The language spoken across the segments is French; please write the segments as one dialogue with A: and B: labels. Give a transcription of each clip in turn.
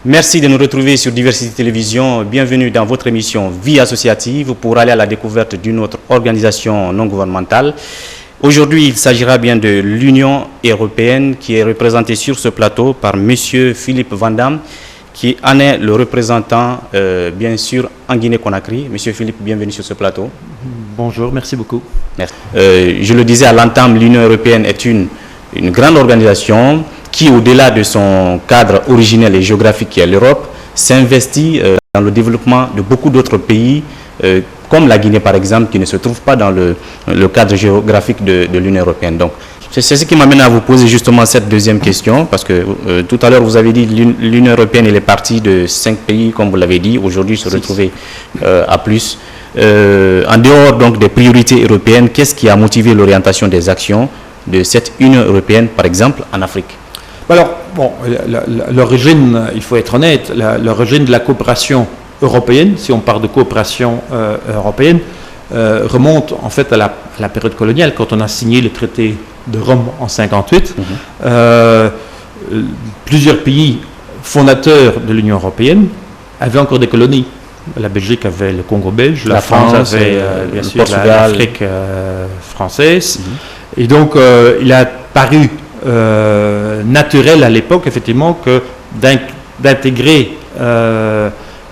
A: Merci de nous retrouver sur Diversité Télévision. Bienvenue dans votre émission Vie associative pour aller à la découverte d'une autre organisation non gouvernementale. Aujourd'hui, il s'agira bien de l'Union européenne qui est représentée sur ce plateau par M. Philippe Van Damme, qui en est le représentant, bien sûr, en Guinée-Conakry. Monsieur Philippe, bienvenue sur ce plateau.
B: Bonjour, merci beaucoup.
A: Merci. Je le disais à l'entame, l'Union européenne est une grande organisation qui, au-delà de son cadre originel et géographique qui est l'Europe, s'investit dans le développement de beaucoup d'autres pays, comme la Guinée par exemple, qui ne se trouve pas dans le cadre géographique de l'Union européenne. Donc, c'est ce qui m'amène à vous poser justement cette deuxième question, parce que tout à l'heure vous avez dit l'Union européenne elle est partie de 5 pays, comme vous l'avez dit, aujourd'hui se retrouver à plus. En dehors donc des priorités européennes, qu'est-ce qui a motivé l'orientation des actions de cette Union européenne, par exemple, en Afrique?
B: Alors, bon, l'origine, il faut être honnête, l'origine de la coopération européenne, si on parle de coopération européenne, remonte en fait à la période coloniale, quand on a signé le traité de Rome en 1958. Plusieurs pays fondateurs de l'Union européenne avaient encore des colonies. La Belgique avait le Congo belge, la France avait bien sûr l'Afrique française. Et donc, il a paru naturel à l'époque, effectivement, que d'intégrer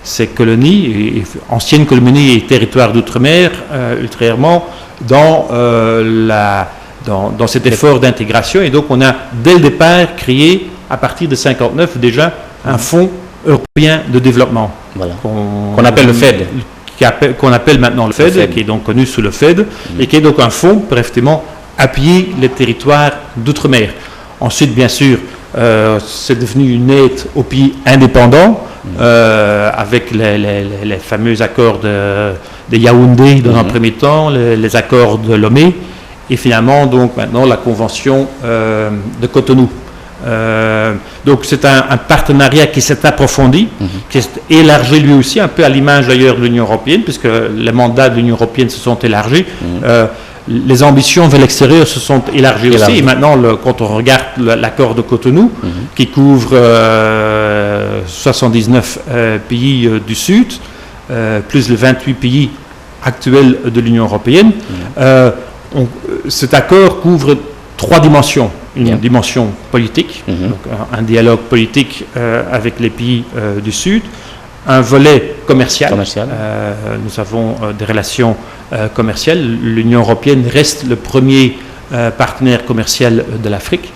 B: ces colonies, anciennes colonies et territoires d'outre-mer, ultérieurement, dans cet effort d'intégration. Et donc, on a, dès le départ, créé, à partir de 1959, déjà, un fonds européen de développement.
A: Voilà. Qu'on appelle le FED.
B: Qu'on appelle maintenant le FED, qui est donc connu sous le FED, et qui est donc un fonds pour, effectivement, appuyer les territoires d'outre-mer. Ensuite, bien sûr, c'est devenu une aide aux pays indépendants, avec les fameux accords de Yaoundé dans un premier temps, les accords de Lomé, et finalement, donc maintenant, la convention de Cotonou. Donc c'est un partenariat qui s'est approfondi, qui s'est élargi lui aussi, un peu à l'image d'ailleurs de l'Union européenne, puisque les mandats de l'Union européenne se sont élargis. Les ambitions vers l'extérieur se sont élargies aussi. Et maintenant, quand on regarde l'accord de Cotonou, qui couvre 79 pays du Sud, plus les 28 pays actuels de l'Union européenne, cet accord couvre 3 dimensions. Une dimension politique, donc un dialogue politique avec les pays du Sud, un volet commercial. Nous avons des relations commerciales. L'Union européenne reste le premier partenaire commercial de l'Afrique,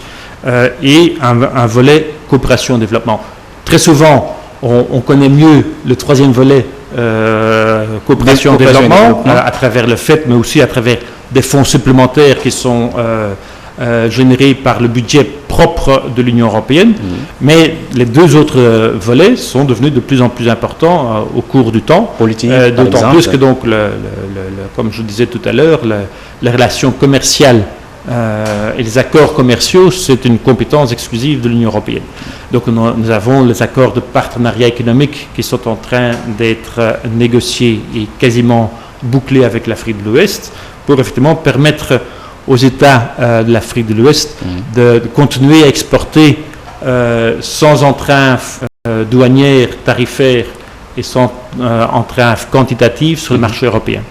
B: et un volet coopération-développement. Très souvent, on connaît mieux le troisième volet coopération-développement à travers le FED, mais aussi à travers des fonds supplémentaires qui sont générés par le budget propre de l'Union européenne, mais les 2 autres volets sont devenus de plus en plus importants au cours du temps, d'autant plus que donc, comme je disais tout à l'heure, les relations commerciales et les accords commerciaux, c'est une compétence exclusive de l'Union européenne. Donc nous avons les accords de partenariat économique qui sont en train d'être négociés et quasiment bouclés avec l'Afrique de l'Ouest pour effectivement permettre aux États de l'Afrique de l'Ouest de continuer à exporter sans entrave douanière, tarifaire et sans entrave quantitative sur le marché européen.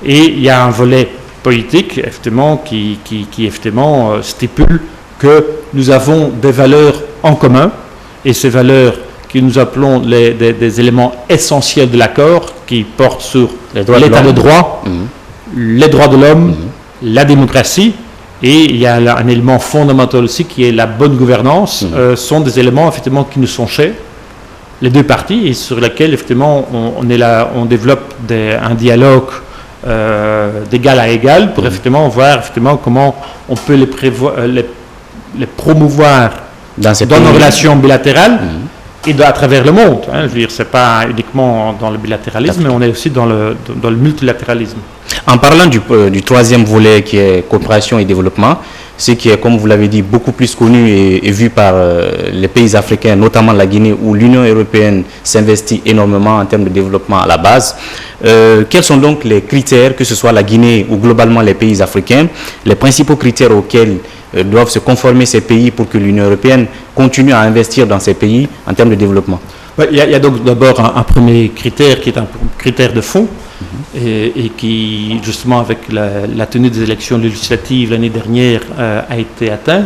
B: Et il y a un volet politique effectivement, qui effectivement, stipule que nous avons des valeurs en commun, et ces valeurs que nous appelons des éléments essentiels de l'accord qui portent sur l'état de droit, les droits de l'homme, la démocratie, et il y a un élément fondamental aussi qui est la bonne gouvernance, sont des éléments effectivement qui nous sont chers, les 2 parties, et sur lesquels effectivement on développe un dialogue d'égal à égal pour effectivement voir effectivement comment on peut les promouvoir dans nos relations bilatérales et à travers le monde. Je veux dire, c'est pas uniquement dans le bilatéralisme, mais on est aussi dans le multilatéralisme.
A: En parlant du troisième volet qui est coopération et développement, ce qui est, comme vous l'avez dit, beaucoup plus connu et vu par les pays africains, notamment la Guinée, où l'Union européenne s'investit énormément en termes de développement à la base. Quels sont donc les critères, que ce soit la Guinée ou globalement les pays africains, les principaux critères auxquels doivent se conformer ces pays pour que l'Union européenne continue à investir dans ces pays en termes de développement?
B: Il y a donc d'abord un premier critère qui est un critère de fond et qui, justement, avec la tenue des élections législatives l'année dernière, a été atteint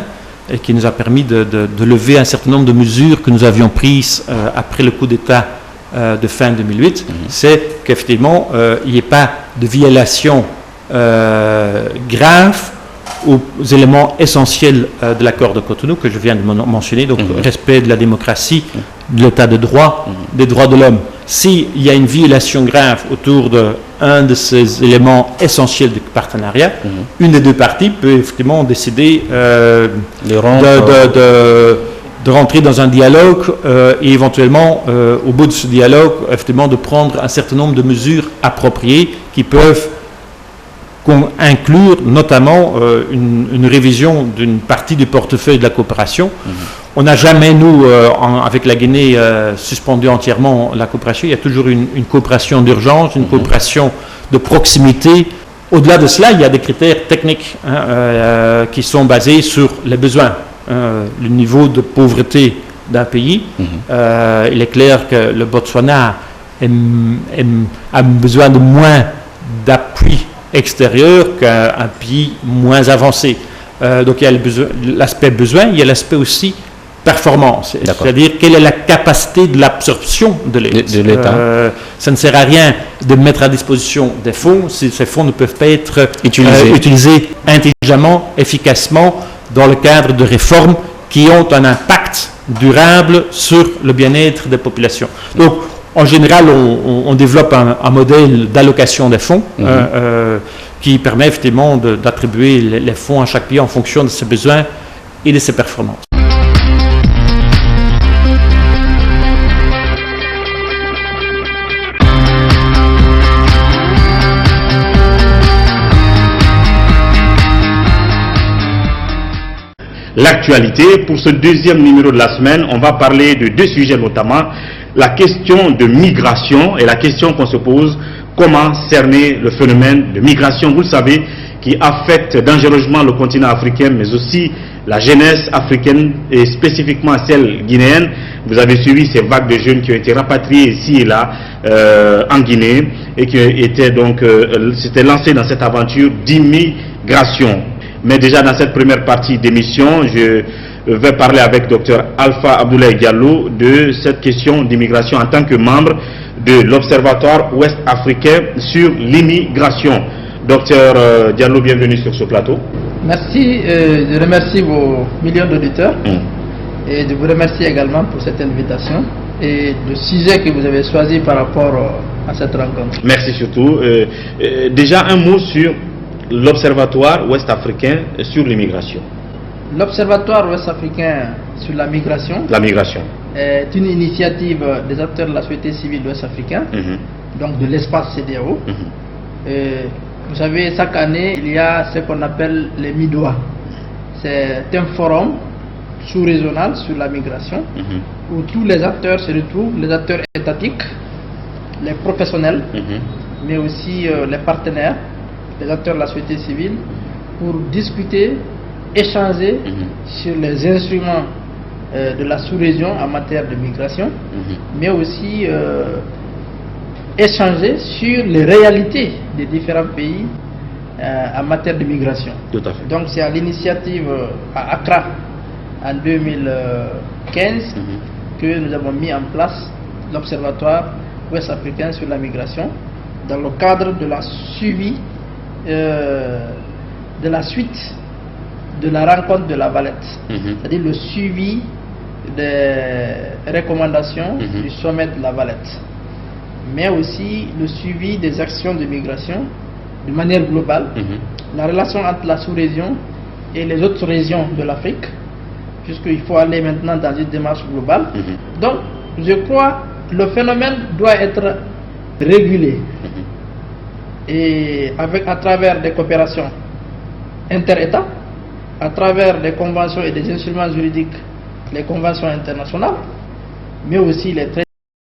B: et qui nous a permis de lever un certain nombre de mesures que nous avions prises après le coup d'État de fin 2008. C'est qu'effectivement, il n'y ait pas de violation grave aux éléments essentiels de l'accord de Cotonou que je viens de mentionner, donc respect de la démocratie, de l'état de droit, des droits de l'homme. S'il y a une violation grave autour d'un de ces éléments essentiels du partenariat, une des deux parties peut effectivement décider de rentrer dans un dialogue et éventuellement, au bout de ce dialogue, effectivement, de prendre un certain nombre de mesures appropriées qui peuvent inclure notamment une révision d'une partie du portefeuille de la coopération. On n'a jamais, nous, avec la Guinée, suspendu entièrement la coopération. Il y a toujours une coopération d'urgence, une coopération de proximité. Au-delà de cela, il y a des critères techniques qui sont basés sur les besoins. Le niveau de pauvreté d'un pays. Il est clair que le Botswana a besoin de moins d'appui extérieur qu'un pays moins avancé. Donc il y a l'aspect besoin, il y a l'aspect aussi performance, c'est-à-dire quelle est la capacité de l'absorption de l'État. Ça ne sert à rien de mettre à disposition des fonds si ces fonds ne peuvent pas être utilisés intelligemment, efficacement, dans le cadre de réformes qui ont un impact durable sur le bien-être des populations. Donc, en général, on développe un modèle d'allocation des fonds qui permet effectivement d'attribuer les fonds à chaque pays en fonction de ses besoins et de ses performances.
C: L'actualité, pour ce deuxième numéro de la semaine, on va parler de deux sujets notamment. La question de migration et la question qu'on se pose, comment cerner le phénomène de migration, vous le savez, qui affecte dangereusement le continent africain, mais aussi la jeunesse africaine et spécifiquement celle guinéenne. Vous avez suivi ces vagues de jeunes qui ont été rapatriés ici et là en Guinée et qui étaient donc s'étaient lancés dans cette aventure d'immigration. Mais déjà dans cette première partie d'émission, je vais parler avec Dr Alpha Abdoulaye Diallo de cette question d'immigration en tant que membre de l'Observatoire ouest-africain sur l'immigration. Docteur Diallo, bienvenue sur ce plateau.
D: Merci, je remercie vos millions d'auditeurs et je vous remercie également pour cette invitation et le sujet que vous avez choisi par rapport à cette rencontre.
C: Merci surtout. Déjà un mot sur l'Observatoire ouest-africain sur l'immigration.
D: L'Observatoire ouest-africain sur la migration est une initiative des acteurs de la société civile ouest-africaine, donc de l'espace CEDEAO. Vous savez, chaque année, il y a ce qu'on appelle les MIDOA. C'est un forum sous-régional sur la migration où tous les acteurs se retrouvent, les acteurs étatiques, les professionnels, mais aussi les partenaires, les acteurs de la société civile, pour discuter, échanger sur les instruments de la sous-région en matière de migration, mais aussi échanger sur les réalités des différents pays en matière de migration.
C: Tout à fait.
D: Donc c'est à l'initiative à Accra en 2015 que nous avons mis en place l'Observatoire ouest-africain sur la migration dans le cadre de la suivi de la suite de la rencontre de la Valette, c'est-à-dire le suivi des recommandations du sommet de la Valette, mais aussi le suivi des actions de migration de manière globale, la relation entre la sous-région et les autres régions de l'Afrique, puisqu'il faut aller maintenant dans une démarche globale. Donc, je crois que le phénomène doit être régulé et à travers des coopérations inter-États, à travers des conventions et des instruments juridiques, les conventions internationales, mais aussi les traités